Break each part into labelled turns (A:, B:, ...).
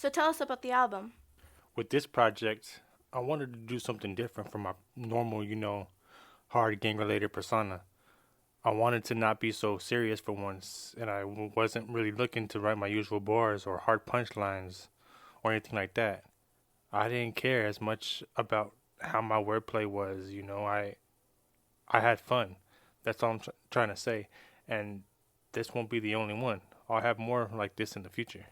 A: So tell us about the album.
B: With this project, I wanted to do something different from my normal, hard gang-related persona. I wanted to not be so serious for once, and I wasn't really looking to write my usual bars or hard punchlines or anything like that. I didn't care as much about how my wordplay was, I had fun. That's all I'm trying to say. And this won't be the only one. I'll have more like this in the future.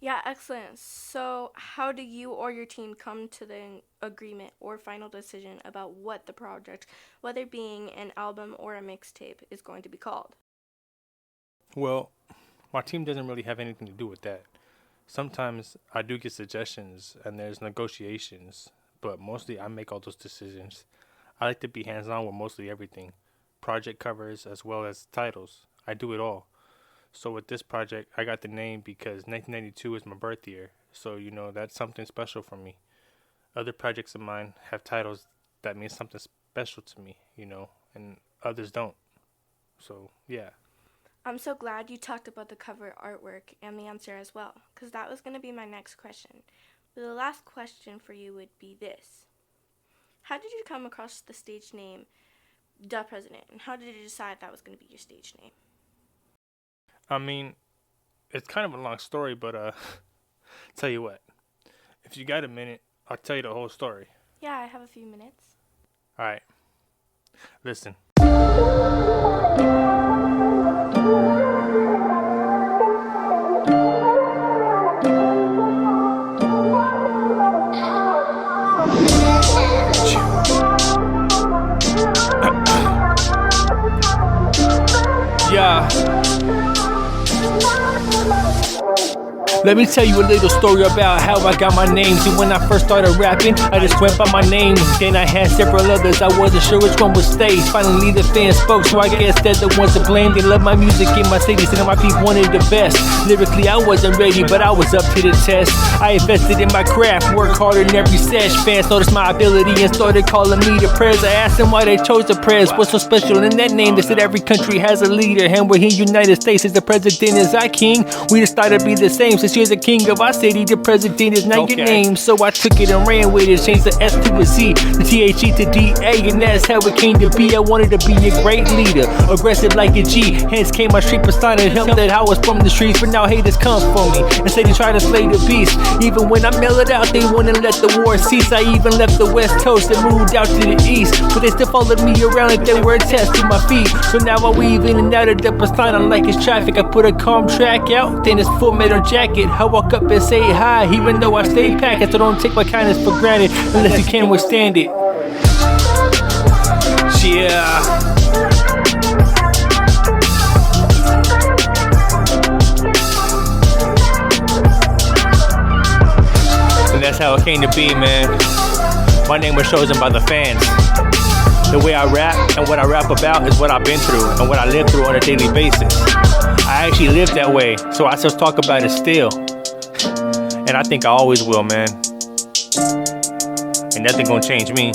A: Yeah, excellent. So how do you or your team come to the agreement or final decision about what the project, whether being an album or a mixtape, is going to be called?
B: Well, my team doesn't really have anything to do with that. Sometimes I do get suggestions and there's negotiations, but mostly I make all those decisions. I like to be hands-on with mostly everything. Project covers as well as titles. I do it all. So with this project, I got the name because 1992 is my birth year. So, that's something special for me. Other projects of mine have titles that mean something special to me, and others don't. So, yeah.
A: I'm so glad you talked about the cover artwork and the answer as well, because that was going to be my next question. But the last question for you would be this. How did you come across the stage name, Da President, and how did you decide that was going to be your stage name?
B: I mean, it's kind of a long story, but tell you what. If you got a minute, I'll tell you the whole story.
A: Yeah, I have a few minutes.
B: All right. Listen. Yeah. Let me tell you a little story about how I got my name. See, when I first started rapping, I just went by my name. Then I had several others, I wasn't sure which one would stay. Finally the fans spoke, so I guess they're the ones to blame. They love my music in my city, saying my people wanted the best. Lyrically I wasn't ready, but I was up to the test. I invested in my craft, worked hard in every sesh. Fans noticed my ability and started calling me the Prez. I asked them why they chose the Prez, what's so special in that name? They said every country has a leader, and we're here United States as the president is our king. We decided to be the same. Since you're the king of our city, the president is not your name. So I took it and ran with it, changed the S to a Z, the THE to DA, and that's how it came to be. I wanted to be a great leader, aggressive like a G. Hence came my street persona, helped that I was from the streets, but now haters come for me and say they try to slay the beast. Even when I mail it out, they wouldn't let the war cease. I even left the West Coast and moved out to the East, but they still followed me around like they were attached to my feet. So now I weave in and out of the persona like it's traffic. I put a calm track out, then it's full metal jacket. I walk up and say hi, even though I stay packed. So don't take my kindness for granted unless you can withstand it. Yeah. And that's how it came to be, man. My name was chosen by the fans. The way I rap and what I rap about is what I've been through and what I live through on a daily basis. I actually live that way, so I still talk about it still. And I think I always will, man. And nothing gonna change me.